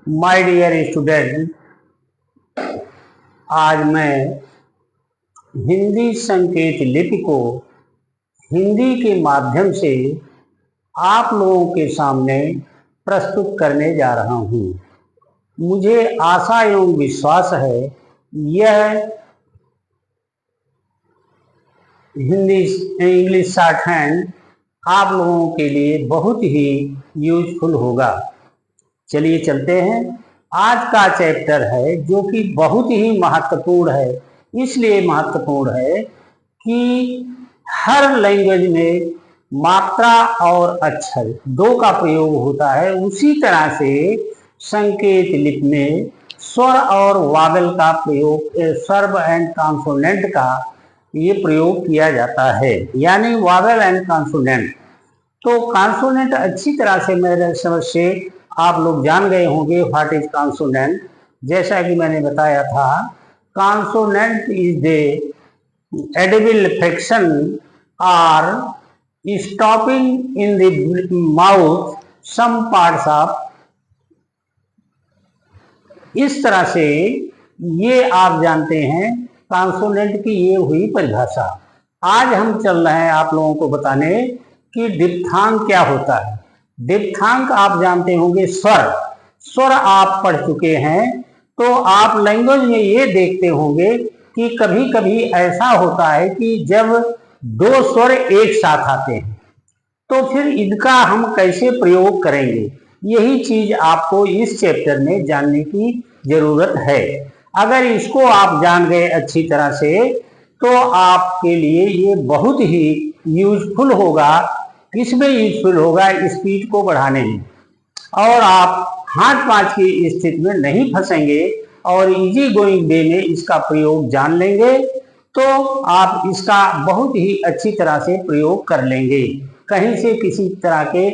My dear student, आज मैं हिंदी संकेत लिपि को हिंदी के माध्यम से आप लोगों के सामने प्रस्तुत करने जा रहा हूँ। मुझे आशा एवं विश्वास है यह हिंदी इंग्लिश शॉर्ट हैंड आप लोगों के लिए बहुत ही यूजफुल होगा। चलिए चलते हैं। आज का चैप्टर है जो कि बहुत ही महत्वपूर्ण है। इसलिए महत्वपूर्ण है कि हर लैंग्वेज में मात्रा और अक्षर दो का प्रयोग होता है। उसी तरह से संकेत लिपि में स्वर और वावेल का प्रयोग, स्वर एंड कॉन्सोनेंट का ये प्रयोग किया जाता है, यानी वावेल एंड कॉन्सोनेंट। तो कॉन्सोनेंट अच्छी तरह से मेरे समझ से आप लोग जान गए होंगे व्हाट इज कॉन्सोनेंट। जैसा कि मैंने बताया था, consonant is the audible friction और stopping in the mouth some parts of. इस तरह से ये आप जानते हैं कॉन्सोनेंट की ये हुई परिभाषा। आज हम चल रहे हैं आप लोगों को बताने कि डिप्थांग क्या होता है। डिप्थांग आप जानते होंगे स्वर आप पढ़ चुके हैं, तो आप लैंग्वेज में ये देखते होंगे कि कभी कभी ऐसा होता है कि जब दो स्वर एक साथ आते हैं तो फिर इनका हम कैसे प्रयोग करेंगे, यही चीज आपको इस चैप्टर में जानने की जरूरत है। अगर इसको आप जान गए अच्छी तरह से तो आपके लिए ये बहुत ही यूजफुल होगा। किसमें यूजफुल होगा? स्पीड को बढ़ाने में, और आप हाथ पांच की स्थिति में नहीं फंसेंगे और इजी गोइंग वे में इसका प्रयोग जान लेंगे तो आप इसका बहुत ही अच्छी तरह से प्रयोग कर लेंगे। कहीं से किसी तरह के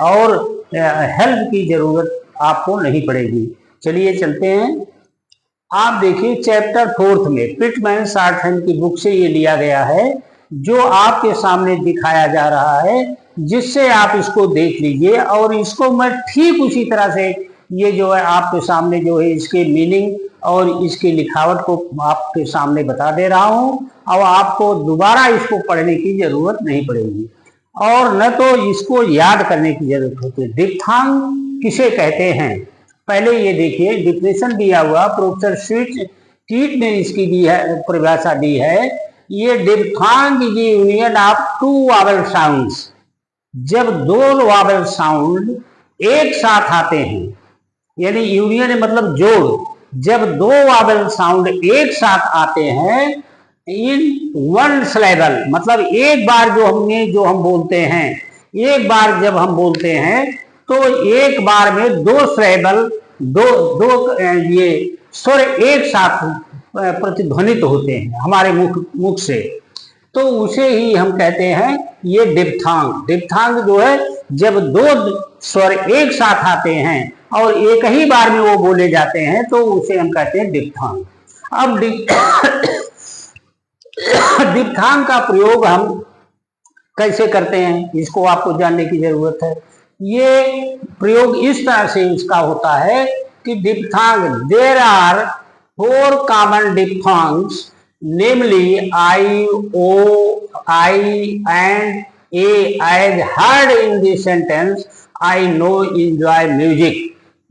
और हेल्प की जरूरत आपको नहीं पड़ेगी। चलिए चलते हैं। आप देखिए चैप्टर 4 में पिटमैन शॉर्ट हैंड की बुक से ये लिया गया है, जो आपके सामने दिखाया जा रहा है, जिससे आप इसको देख लीजिए। और इसको मैं ठीक उसी तरह से ये जो है आपके सामने जो है इसके मीनिंग और इसकी लिखावट को आपके सामने बता दे रहा हूँ। और आपको दोबारा इसको पढ़ने की जरूरत नहीं पड़ेगी और न तो इसको याद करने की जरूरत होती है। डिप्थांग किसे कहते हैं, पहले ये देखिए डिफिनेशन दिया हुआ प्रोफेसर कीट ने इसकी दी है, परिभाषा दी है। ये diphthong is union of two vowel sounds. जब दो वावेल साउंड एक साथ आते हैं, यानी यूनियन मतलब जोड़, जब दो वावेल साउंड एक साथ आते हैं इन वन सिलेबल, मतलब एक बार जो हम बोलते हैं, एक बार जब हम बोलते हैं तो एक बार में दो सिलेबल, दो ये स्वर एक साथ प्रतिध्वनित होते हैं हमारे मुख से, तो उसे ही हम कहते हैं ये डिप्थांग। डिप्थांग जो है जब दो स्वर एक साथ आते हैं और एक ही बार में वो बोले जाते हैं तो उसे हम कहते हैं डिप्थांग। अब डिप्थांग का प्रयोग हम कैसे करते हैं इसको आपको जानने की जरूरत है। ये प्रयोग इस तरह से इसका होता है कि डिप्थांग, there are 4 common diphthongs, namely I, O, I and A as heard in the sentence I know enjoy music।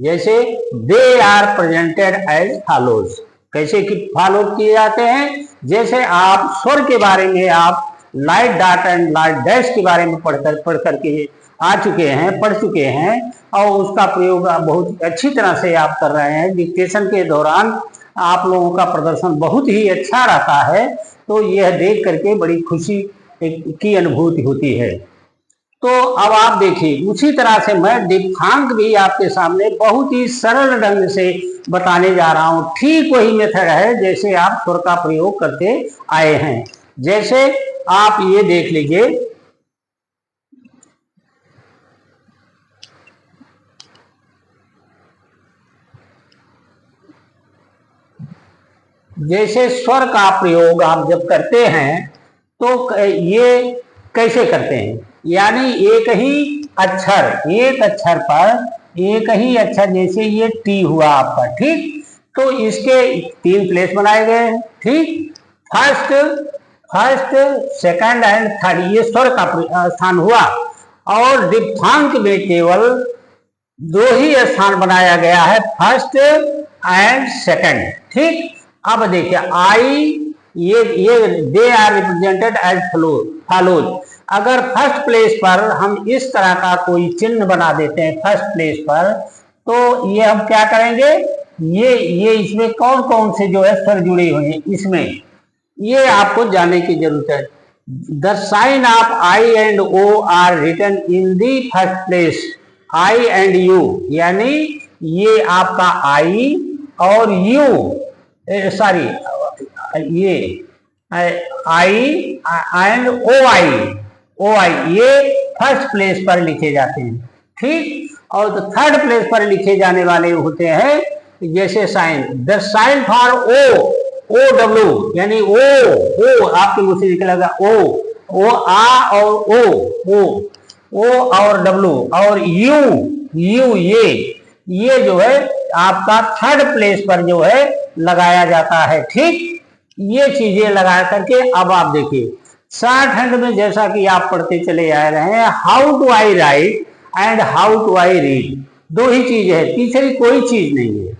जैसे they are presented as follows। कैसे कि फॉलो किए जाते हैं? जैसे आप स्वर के बारे में आप light dot and light dash के बारे में पढ़ करके पढ़ चुके हैं और उसका प्रयोग बहुत अच्छी तरह से आप कर रहे हैं। डिक्टेशन के दौरान आप लोगों का प्रदर्शन बहुत ही अच्छा रहता है, तो यह देख करके बड़ी खुशी की अनुभूति होती है। तो अब आप देखिए उसी तरह से मैं डिप्थांग भी आपके सामने बहुत ही सरल ढंग से बताने जा रहा हूँ। ठीक वही मेथड है जैसे आप स्वर का प्रयोग करते आए हैं। जैसे आप ये देख लीजिए, जैसे स्वर का प्रयोग आप जब करते हैं तो ये कैसे करते हैं, यानी एक अक्षर पर एक ही अक्षर, जैसे ये टी हुआ आपका, ठीक, तो इसके 3 प्लेस बनाए गए हैं, ठीक। फर्स्ट, सेकंड एंड थर्ड, ये स्वर का स्थान हुआ, और दिप्थांक में केवल 2 ही स्थान बनाया गया है, फर्स्ट एंड सेकंड, ठीक। अब देखिए आई, ये they are represented as follows. अगर फर्स्ट प्लेस पर हम इस तरह का कोई चिन्ह बना देते हैं फर्स्ट प्लेस पर, तो ये हम क्या करेंगे, ये इसमें कौन कौन से जो है स्वर जुड़े हुए हैं, इसमें ये आपको जानने की जरूरत है। The sign of I and O are written in the first place, I and U, यानी ये आपका आई और यू, सॉरी ये आई एंड ओ आई, ये फर्स्ट प्लेस पर लिखे जाते हैं, ठीक। और तो थर्ड प्लेस पर लिखे जाने वाले होते हैं जैसे sign, the sign for O W, यानी ओ आपके मुंह से निकलेगा ओ आ और ओ और डब्ल्यू, और यू ये जो है आपका थर्ड प्लेस पर जो है लगाया जाता है, ठीक। ये चीजें लगा करके अब आप देखिए शॉर्ट हैंड में जैसा कि आप पढ़ते चले आ रहे हैं, how to I write and how to I read, 2 ही चीज है, तीसरी कोई चीज नहीं है।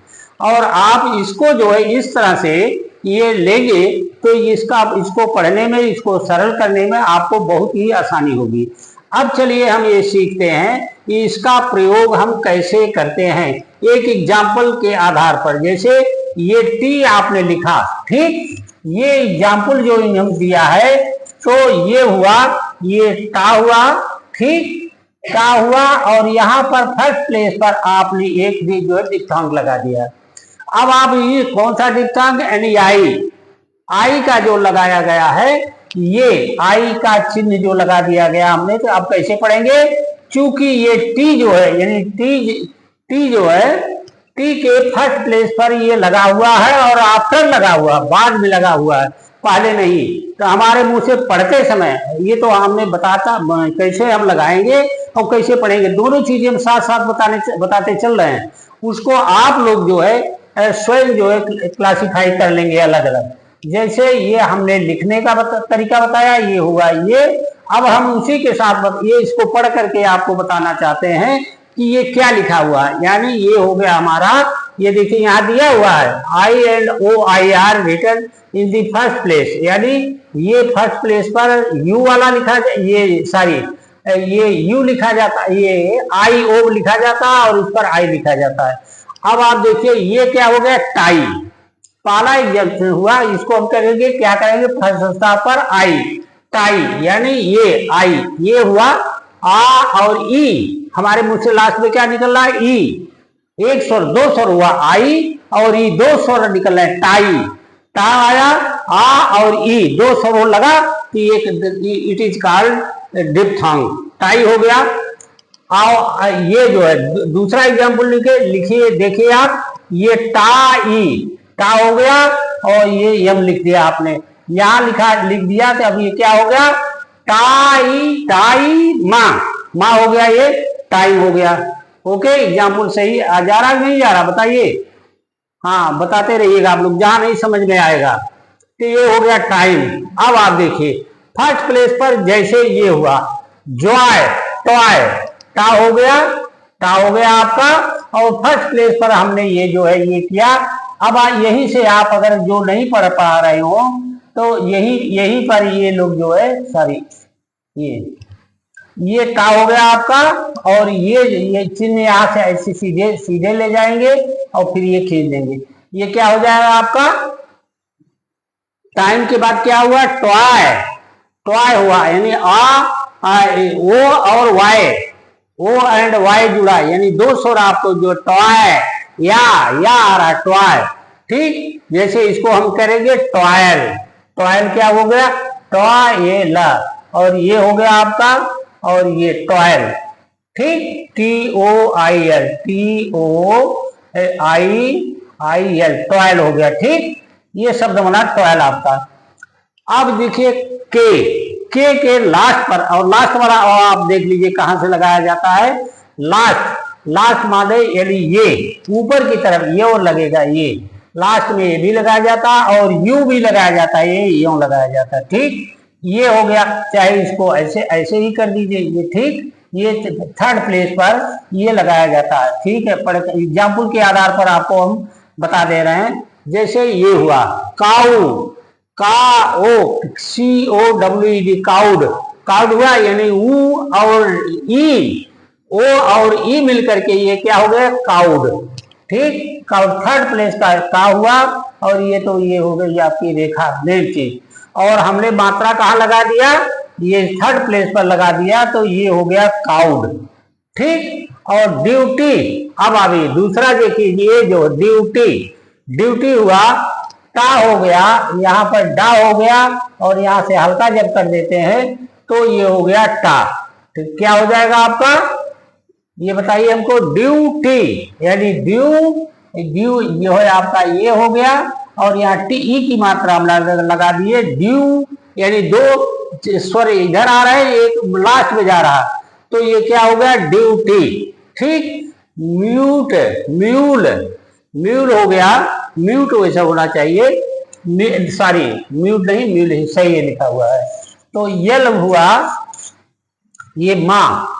और आप इसको जो है इस तरह से ये लेंगे तो इसको पढ़ने में, इसको सरल करने में आपको बहुत ही आसानी होगी। अब चलिए हम ये सीखते हैं कि इसका प्रयोग हम कैसे करते हैं, एक एग्जाम्पल के आधार पर। जैसे ये टी आपने लिखा, ठीक, ये एग्जाम्पल जो हम दिया है, तो ये हुआ, ये टा हुआ, ठीक, टा हुआ, और यहाँ पर फर्स्ट प्लेस पर आपने एक भी जो है दिप्थांक लगा दिया। अब आप ये कौन सा दिप्थांक, यानी आई का जो लगाया गया है, ये आई का चिन्ह जो लगा दिया गया हमने, तो अब कैसे पढ़ेंगे, चूंकि ये टी जो है, यानी टी जो है, टी के फर्स्ट प्लेस पर ये लगा हुआ है और आफ्टर लगा हुआ, बाद में लगा हुआ है, पहले नहीं। तो हमारे मुंह से पढ़ते समय ये तो हमने बताता कैसे हम लगाएंगे और कैसे पढ़ेंगे, दोनों चीजें हम साथ साथ बताते चल रहे हैं। उसको आप लोग जो है स्वयं जो है क्लासिफाई कर लेंगे अलग अलग। जैसे ये हमने लिखने का तरीका बताया, ये हुआ ये। अब हम उसी के साथ ये इसको पढ़ करके आपको बताना चाहते हैं कि ये क्या लिखा हुआ है। यानी ये हो गया हमारा, ये देखिए यहाँ दिया हुआ है I and O I are written in the first place, यानी ये फर्स्ट प्लेस पर यू वाला लिखा, ये सॉरी ये यू लिखा जाता, ये आई ओ लिखा जाता है और उस पर आई लिखा जाता है। अब आप देखिए ये क्या हो गया, टाई, पहला एग्जाम्पल हुआ, इसको हम करेंगे क्या करेंगे, फर्स्ट स्थान पर आई, टाई, यानी ये आई, ये हुआ आ और ई, हमारे मुंह से लास्ट में क्या निकल रहा है, ई, एक स्वर, 2 स्वर हुआ, आई और ई, 2 स्वर निकल रहे हैं, टाई, टा आया, आ और ई 2 स्वर लगा, तो इट इज कॉल्ड डिप्थांग, टाई हो गया। आओ ये जो है दूसरा एग्जाम्पल लिखिए, देखिए आप, ये टा हो गया और ये यम लिख दिया आपने, यहां लिख दिया, तो अब ये क्या हो गया, टाई माँ हो गया, ये टाइम हो गया। ओके, एग्जाम्पल सही जा रहा नहीं जा रहा, बताइए, हाँ बताते रहिएगा आप लोग, जहां नहीं समझ में आएगा। तो ये हो गया टाइम। अब आप देखिए फर्स्ट प्लेस पर जैसे ये हुआ जॉय, टॉय, टा हो गया आपका, और फर्स्ट प्लेस पर हमने ये जो है ये किया। अब यहीं से आप अगर जो नहीं पढ़ पा रहे हो तो यहीं पर ये लोग जो है, सॉरी ये टा हो गया आपका, और ये चिन्ह यहाँ से ऐसे सीधे ले जाएंगे और फिर ये खींच देंगे, ये क्या हो जाएगा आपका, टाइम के बाद क्या हुआ, टॉय हुआ, यानी ओ और वाई, ओ एंड वाई जुड़ा, यानी 2 स्वर आपको जो टॉय या आ रहा है, टॉय, ठीक। जैसे इसको हम करेंगे टॉयल क्या हो गया, टॉयल, और ये हो गया आपका, और ये टॉयल, ठीक, TOIL, टॉयल हो गया, ठीक। ये शब्द बना टॉयल आपका। अब देखिए के लास्ट पर, और लास्ट वाला और आप देख लीजिए कहां से लगाया जाता है, लास्ट, लास्ट मादे यानी ये ऊपर की तरफ ये और लगेगा, ये लास्ट में ये भी लगाया जाता और यू भी लगाया जाता है, ये यूं लगाया जाता है। ठीक, ये हो गया, चाहे इसको ऐसे ऐसे ही कर दीजिए ये। ठीक, ये थर्ड प्लेस पर ये लगाया जाता है। ठीक है, पर एग्जाम्पल के आधार पर आपको हम बता दे रहे हैं। जैसे ये हुआ काउ, का O C O W E D, cowed, cowed हुआ यानी ऊ और ई, ओ और ई मिलकर के ये क्या हो गया, काउड। ठीक, काउड थर्ड प्लेस का हुआ, और ये तो ये हो गई आपकी रेखा, मेन चीज। और हमने मात्रा कहाँ लगा दिया, ये थर्ड प्लेस पर लगा दिया, तो ये हो गया काउड। ठीक, और ड्यूटी, अब अभी दूसरा देखिए, ये जो ड्यूटी, ड्यूटी हुआ, टा हो गया, यहाँ पर डा हो गया, और यहाँ से हल्का जब कर देते हैं तो ये हो गया टा। तो क्या हो जाएगा आपका, ये बताइए हमको, ड्यूटी यानी ड्यू, ड्यू ये है आपका, ये हो गया, और यहाँ टी ई की मात्रा हम लगा दिए, ड्यू यानी दो स्वर इधर आ रहे हैं, एक लास्ट में जा रहा, तो ये क्या हो गया, ड्यूटी। ठीक, म्यूट, म्यूल, म्यूल हो गया, म्यूट वैसा होना चाहिए, सॉरी म्यूट नहीं, म्यूल ही सही है लिखा हुआ है। तो यल हुआ ये माँ।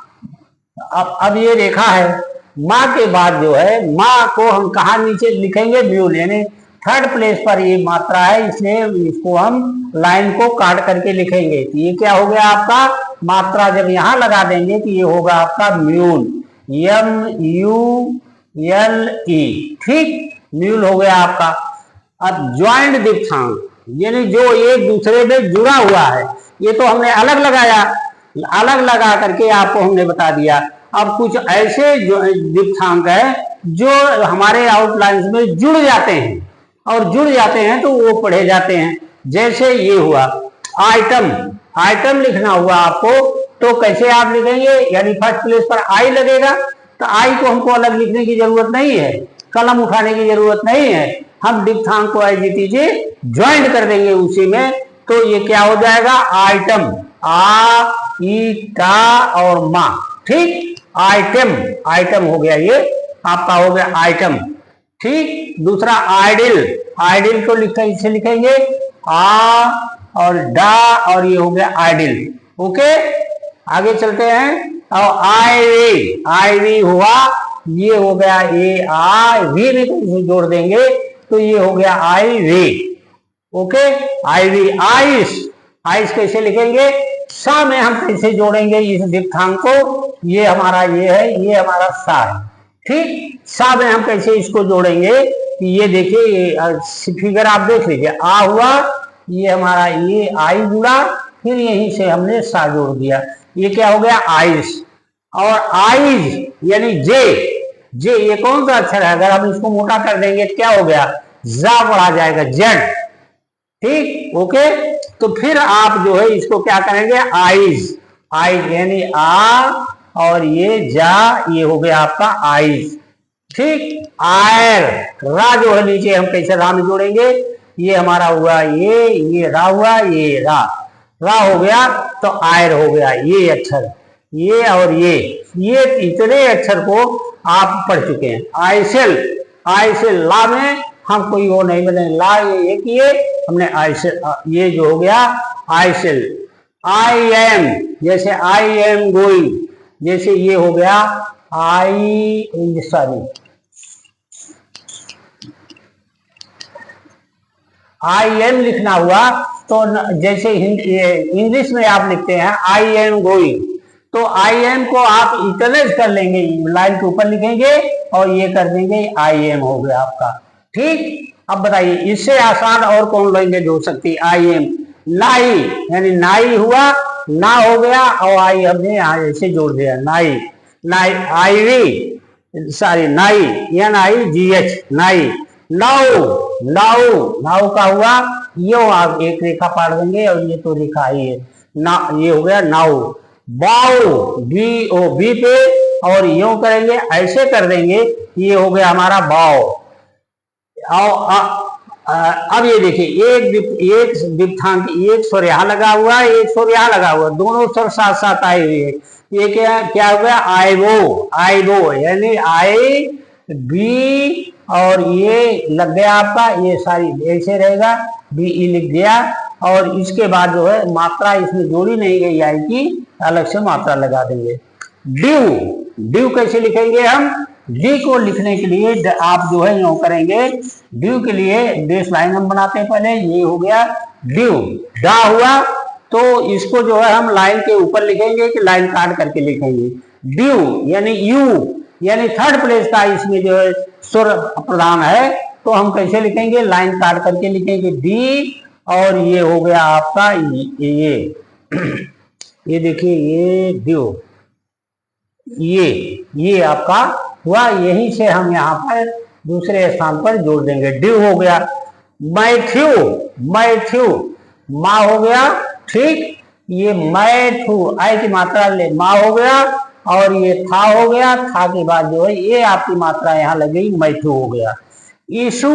अब ये रेखा है, माँ के बाद जो है, माँ को हम कहा नीचे लिखेंगे, म्यूल, यानी थर्ड प्लेस पर ये मात्रा है, इसलिए इसको हम लाइन को काट करके लिखेंगे। तो ये क्या हो गया आपका, मात्रा जब यहां लगा देंगे तो ये होगा आपका mule, M U L E. ठीक, म्यूल हो गया आपका। अब ज्वाइंट दिप्थांग यानी जो एक दूसरे में जुड़ा हुआ है, ये तो हमने अलग लगाया, अलग लगा करके आपको हमने बता दिया। अब कुछ ऐसे जो दिप्थांग है जो हमारे आउटलाइंस में जुड़ जाते हैं, और जुड़ जाते हैं तो वो पढ़े जाते हैं। जैसे ये हुआ आइटम, आइटम लिखना हुआ आपको, तो कैसे आप लिखेंगे, यानी फर्स्ट प्लेस पर आई लगेगा, तो आई को हमको अलग लिखने की जरूरत नहीं है, कलम उठाने की जरूरत नहीं है, हम दिप्थांग को एज इट इज ज्वाइंट कर देंगे उसी में, तो ये क्या हो जाएगा, आइटम, आ ई टा और मा। ठीक, आइटम, आइटम हो गया, ये आपका हो गया आइटम। ठीक, दूसरा आइडिल, आइडिल को इसे लिखेंगे आ और डा, और ये हो गया आइडिल। ओके, आगे चलते हैं। और आईवी, आईवी हुआ, ये हो गया ए आ, वी में तो जोड़ देंगे तो ये हो गया I V. Okay, ivy, ice, ice कैसे लिखेंगे, सा में हम कैसे जोड़ेंगे इस दिप्थांग को, ये हमारा ये है, ये हमारा सा है। ठीक, सा में हम कैसे इसको जोड़ेंगे, ये देखिए फिगर आप देख लीजिए, आ हुआ, ये हमारा ये आई जुड़ा, फिर यहीं से हमने सा जोड़ दिया, ये क्या हो गया, आइस। और आइज यानी जे, जे ये कौन सा अक्षर है, अगर हम इसको मोटा कर देंगे तो क्या हो गया, जा बढ़ा जाएगा, जेड। ठीक, ओके, तो फिर आप जो है इसको क्या करेंगे, आइज, आइज यानी आ, और ये जा, ये हो गया आपका आइज। ठीक, आयर, रा जो है नीचे हम कैसे रा में जोड़ेंगे, ये हमारा हुआ ये रा हुआ, ये रा, रा हो गया, तो आयर हो गया ये अक्षर, ये और ये इतने अक्षर को आप पढ़ चुके हैं। आइसेल, आइसेल, ला में हम कोई वो नहीं बने, ला ये किए हमने, आइसेल, ये जो हो गया आइसेल। आई एम, जैसे आई एम गोइंग, जैसे ये हो गया आई, सॉरी आई एम लिखना हुआ, तो जैसे इंग्लिश में आप लिखते हैं आई एम गोइंग, तो आई एम को आप इटलाइज कर लेंगे, लाइन के ऊपर लिखेंगे और ये कर देंगे आई एम हो गया आपका। ठीक, अब बताइए इससे आसान और कौन लैंग्वेज हो सकती है, आई एम। नाई यानी नाई हुआ, ना हो गया, और आई हमने यहाँ ऐसे जोड़ दिया, नाई, नाई, आईवी, सॉरी नाई, एन आई जी एच, नाई। नाउ, नाउ, नाउ का हुआ, ये आप एक रेखा पाड़ देंगे, और ये तो रेखा ही है ना, ये हो गया नाउ। बाउ, बी ओ बी पे, और यूं करेंगे, ऐसे कर देंगे, ये हो गया हमारा बाउ। अब ये देखिए एक दिप्थांग, एक स्वर यहाँ लगा हुआ है, एक स्वर यहाँ लगा हुआ है, दोनों स्वर साथ साथ आए हुए हैं, ये क्या क्या हो गया, आईबो, आईबो यानी आई बी और ये लग गया आपका, ये सारी ऐसे रहेगा, बी ई लिख दिया और इसके बाद जो है मात्रा इसमें जोड़ी नहीं गई आई की, अलग से मात्रा लगा देंगे। ड्यू, ड्यू कैसे लिखेंगे हम, डी को लिखने के लिए आप जो है यूं करेंगे, ड्यू के लिए बेस लाइन हम बनाते हैं पहले, ये हो गया ड्यू, डा हुआ तो इसको जो है हम लाइन के ऊपर लिखेंगे कि लाइन काट करके लिखेंगे, ड्यू यानी यू यानी थर्ड प्लेस का इसमें जो है स्वर प्रधान है, तो हम कैसे लिखेंगे, लाइन काट करके लिखेंगे डी और ये हो गया आपका ये देखिए ये ड्यू, ये आपका हुआ, यहीं से हम यहाँ पर दूसरे स्थान पर जोड़ देंगे, ड्यू हो गया। मैथ्यू, मैथ्यू मा हो गया, ठीक, ये मैथू आई की मात्रा ले मा हो गया और ये था हो गया, था के बाद जो है ये आपकी मात्रा यहाँ लग गई, मैथू हो गया। ईशु,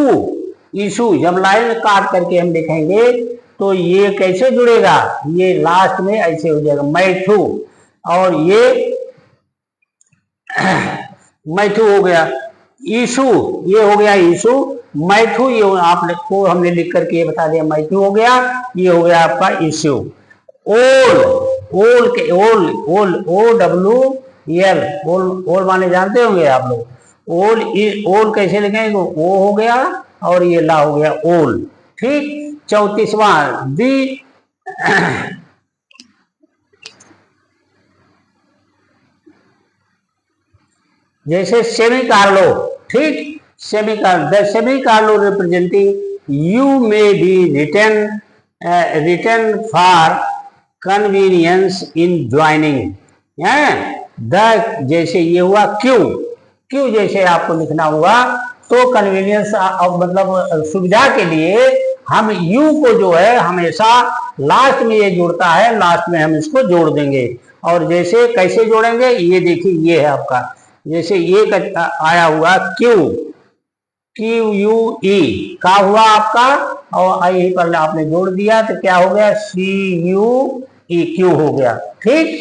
ईशु जब लाइन काट करके हम लिखेंगे तो ये कैसे जुड़ेगा, ये लास्ट में ऐसे हो जाएगा मैथू और ये मैथू हो गया। ईशु ये हो गया ईशु, मैथू ये आपको हमने लिख करके ये बता दिया मैथू हो गया, ये हो गया आपका ईशु। ओल, ओल के ओल, ओल ओ डब्ल्यू एल, ओल, ओल माने जानते होंगे आप लोग, ओल, ओल कैसे लिखेंगे, ओ हो गया और ये ला हो गया ओल, ठीक। 34वां दी जैसे सेमी कार्लो, ठीक, semicolon, the semicolon representing you may be written written for convenience in joining, the जैसे ये हुआ क्यू, क्यू जैसे आपको लिखना हुआ तो कन्वीनियंस मतलब सुविधा के लिए हम यू को जो है हमेशा लास्ट में ये जुड़ता है, लास्ट में हम इसको जोड़ देंगे। और जैसे कैसे जोड़ेंगे, ये देखिए ये है आपका, जैसे ये आया हुआ क्यू, क्यू यू ई का हुआ आपका और यही पर आपने जोड़ दिया तो क्या हो गया, सी यू ई क्यू हो गया, ठीक।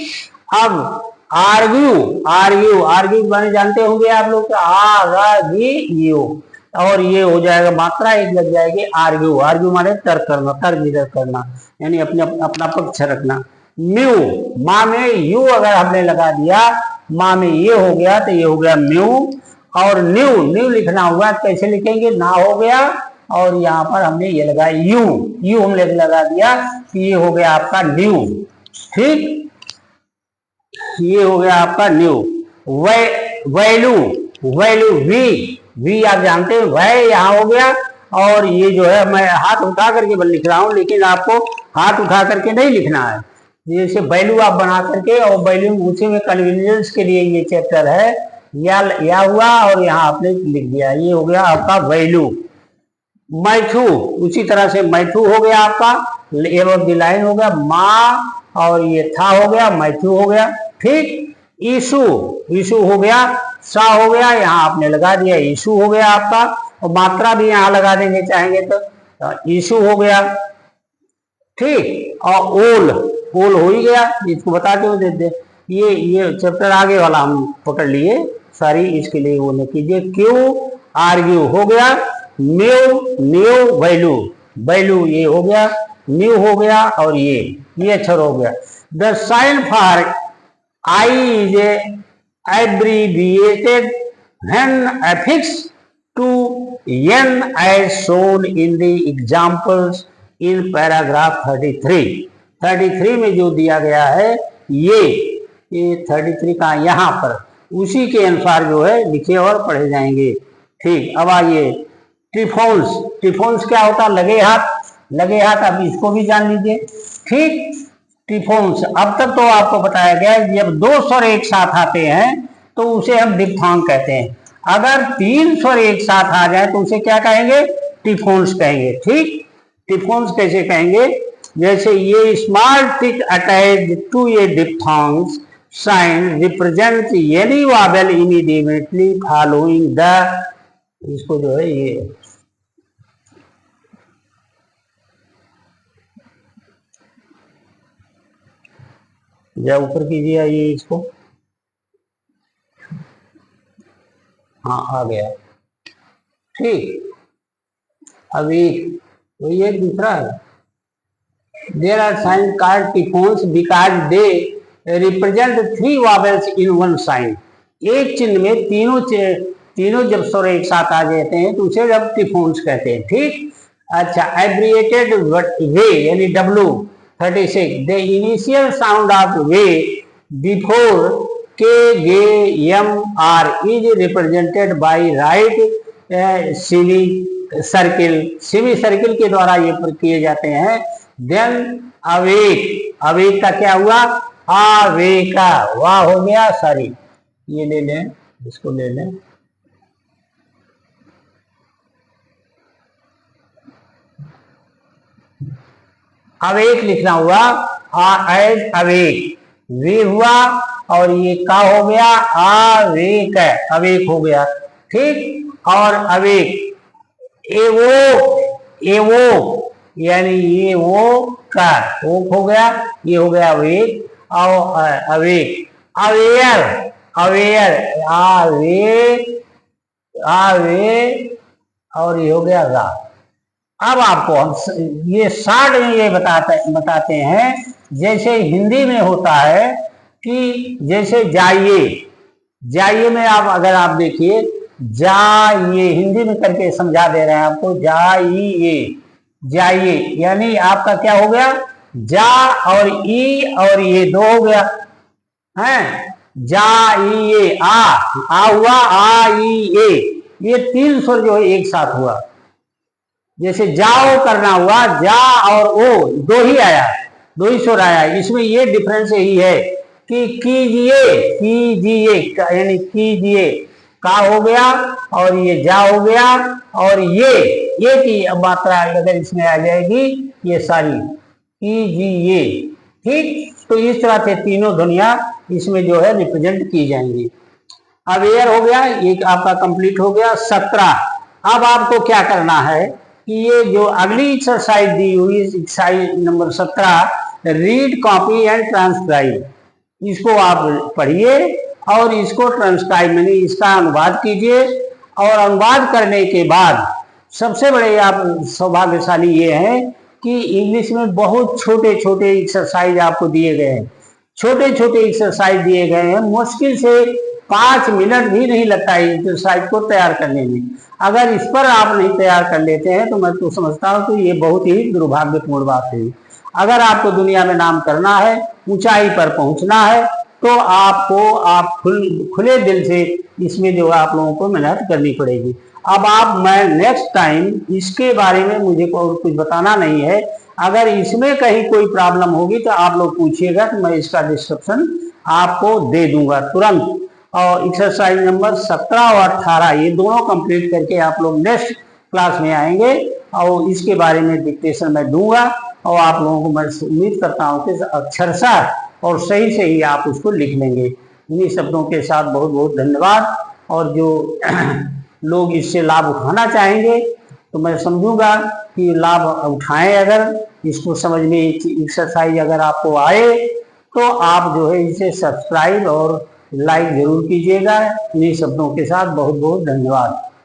अब आर्ग्यू, आर्ग्यू, आर्ग्यू माने जानते होंगे आप लोग, आर्ग्यू और ये हो जाएगा मात्रा एक लग जाएगी, आर्ग्यू, आर्ग्यू माने तर्क करना, तर्क वितर्क करना यानी अपने अपना पक्ष रखना। म्यू, माँ में यू अगर हमने लगा दिया, माँ में ये हो गया तो ये हो गया म्यू। और न्यू, न्यू लिखना हुआ कैसे लिखेंगे, ना हो गया और यहाँ पर हमने ये लगाया यू, यू हमने लगा दिया कि ये हो गया आपका न्यू, ठीक, ये हो गया आपका new. Value, value V, V आप जानते हैं वै यहाँ हो गया और ये जो है मैं हाथ उठा करके बल लिख रहा हूं, लेकिन आपको हाथ उठा करके नहीं लिखना है, जैसे वैल्यू आप बना करके और वैल्यू उसी में कन्वीनियंस के लिए ये चैप्टर है, या हुआ और यहाँ आपने लिख दिया, ये हो गया आपका वैल्यू। मैथू, उसी तरह से मैथू हो गया आपका, एवं दी लाइन हो गया, माँ और ये था हो गया, मैथू हो गया, ठीक। ईशु, ईशु हो गया, सा हो गया, यहाँ आपने लगा दिया ईशु हो गया आपका और मात्रा भी यहाँ लगा देंगे चाहेंगे तो ईशु हो गया, ठीक। और ओल, ओल हो ही गया, इसको बताते हुए देते, ये चैप्टर आगे वाला हम पकड़ लिए सारी, इसके लिए वो नहीं कीजिए। क्यू आर्ग्यू हो गया, न्यू, न्यू वैल्यू, वैल्यू ये हो गया, न्यू हो गया और ये अक्षर हो गया। The sign for I is abbreviated when affixed to N as shown in the examples in paragraph 33. 33 में जो दिया गया है ये 33 का यहाँ पर उसी के अनुसार जो है लिखे और पढ़े जाएंगे, ठीक। अब आइए ट्रिफोन्स, ट्रिफोन्स क्या होता है, लगे हाथ, लगे हाथ, अब इसको भी जान लीजिए, ठीक। ट्रिफोन्स, अब तक तो आपको बताया गया है जब दो स्वर एक साथ आते हैं तो उसे हम डिप्थॉन्ग कहते हैं, अगर तीन स्वर एक साथ आ जाए तो उसे क्या कहेंगे, ट्रिफोन्स कहेंगे, ठीक। ट्रिफोन्स कैसे कहेंगे, जैसे ये small tick attached to a diphthong's sign represent any vowel immediately following the, इसको जो है ये या ऊपर कीजिए ये इसको, हाँ आ गया, ठीक। अब एक तो ये दूसरा है, there are sign called triphthongs because they represent 3 vowels in 1 sign. एक चिन्ह में तीनों जब स्वर एक साथ आ जाते हैं तो उसे जब टिफोन्स कहते हैं, ठीक। अच्छा, एब्रिएटेड वे यानी W36, the initial sound of way before KGMR is represented by right semi circle के द्वारा ये किए जाते हैं। देन अवेक का क्या हुआ, आवेका, वाह हो गया, सॉरी ये ले लें, इसको ले लें, अवेक लिखना हुआ, एज अवेक, वे हुआ और ये का हो गया, आवेक है, अवेक हो गया, ठीक। और अवेक एवो यानी ये वो का ओक हो गया, ये हो गया अवेक और अवेक, अवेयर अवेयर आवे और ये हो गया रा। अब आपको हम ये शार्ट में ये बताते हैं, जैसे हिंदी में होता है कि जैसे जाइए में आप अगर आप देखिए, जाइए हिंदी में करके समझा दे रहे हैं आपको, जाइए यानी आपका क्या हो गया, जा और ई और ये दो हो गया है, जाइए, आ हुआ, आइए, ये 3 स्वर जो है एक साथ हुआ। जैसे जाओ करना हुआ, जा और ओ दो ही आया, 2 ही स्वर आया। इसमें ये डिफरेंस यही है कि कीजिए यानी कीजिए का हो गया और ये जा हो गया, और ये की मात्रा अगर इसमें आ जाएगी ये सारी कीजिए, ठीक। तो इस तरह से तीनों ध्वनियां इसमें जो है रिप्रेजेंट की जाएंगी। अवेयर हो गया, एक आपका कंप्लीट हो गया। 17, अब आपको क्या करना है कि ये जो अगली एक्सरसाइज दी हुई exercise number 17, read, copy and transcribe, इसको आप पढ़िए और इसको ट्रांसक्राइब यानी इसका अनुवाद कीजिए। और अनुवाद करने के बाद सबसे बड़े आप सौभाग्यशाली ये है कि इंग्लिश में बहुत छोटे छोटे एक्सरसाइज आपको दिए गए हैं, छोटे छोटे एक्सरसाइज दिए गए हैं, मुश्किल से 5 मिनट भी नहीं लगता है एक्सरसाइज को तैयार करने में। अगर इस पर आप नहीं तैयार कर लेते हैं तो मैं तो समझता हूँ कि ये बहुत ही दुर्भाग्यपूर्ण बात है। अगर आपको दुनिया में नाम करना है, ऊंचाई पर पहुंचना है, तो आप खुले दिल से इसमें जो आप लोगों को मेहनत करनी पड़ेगी। अब मैं नेक्स्ट टाइम इसके बारे में मुझे कुछ बताना नहीं है, अगर इसमें कहीं कोई प्रॉब्लम होगी तो आप लोग पूछिएगा तो मैं इसका डिस्क्रिप्शन आपको दे दूंगा तुरंत। और एक्सरसाइज नंबर 17 और 18 ये दोनों कंप्लीट करके आप लोग नेक्स्ट क्लास में आएंगे और इसके बारे में डिक्टेशन मैं दूंगा, और आप लोगों को मैं उम्मीद करता हूँ कि अक्षरशः और सही से ही आप उसको लिख लेंगे। इन्हीं शब्दों के साथ बहुत बहुत धन्यवाद। और जो लोग इससे लाभ उठाना चाहेंगे तो मैं समझूंगा कि लाभ उठाएं। अगर इसको समझ में एक्सरसाइज अगर आपको आए तो आप जो है इसे सब्सक्राइब और लाइक जरूर कीजिएगा। इन्हीं शब्दों के साथ बहुत बहुत धन्यवाद।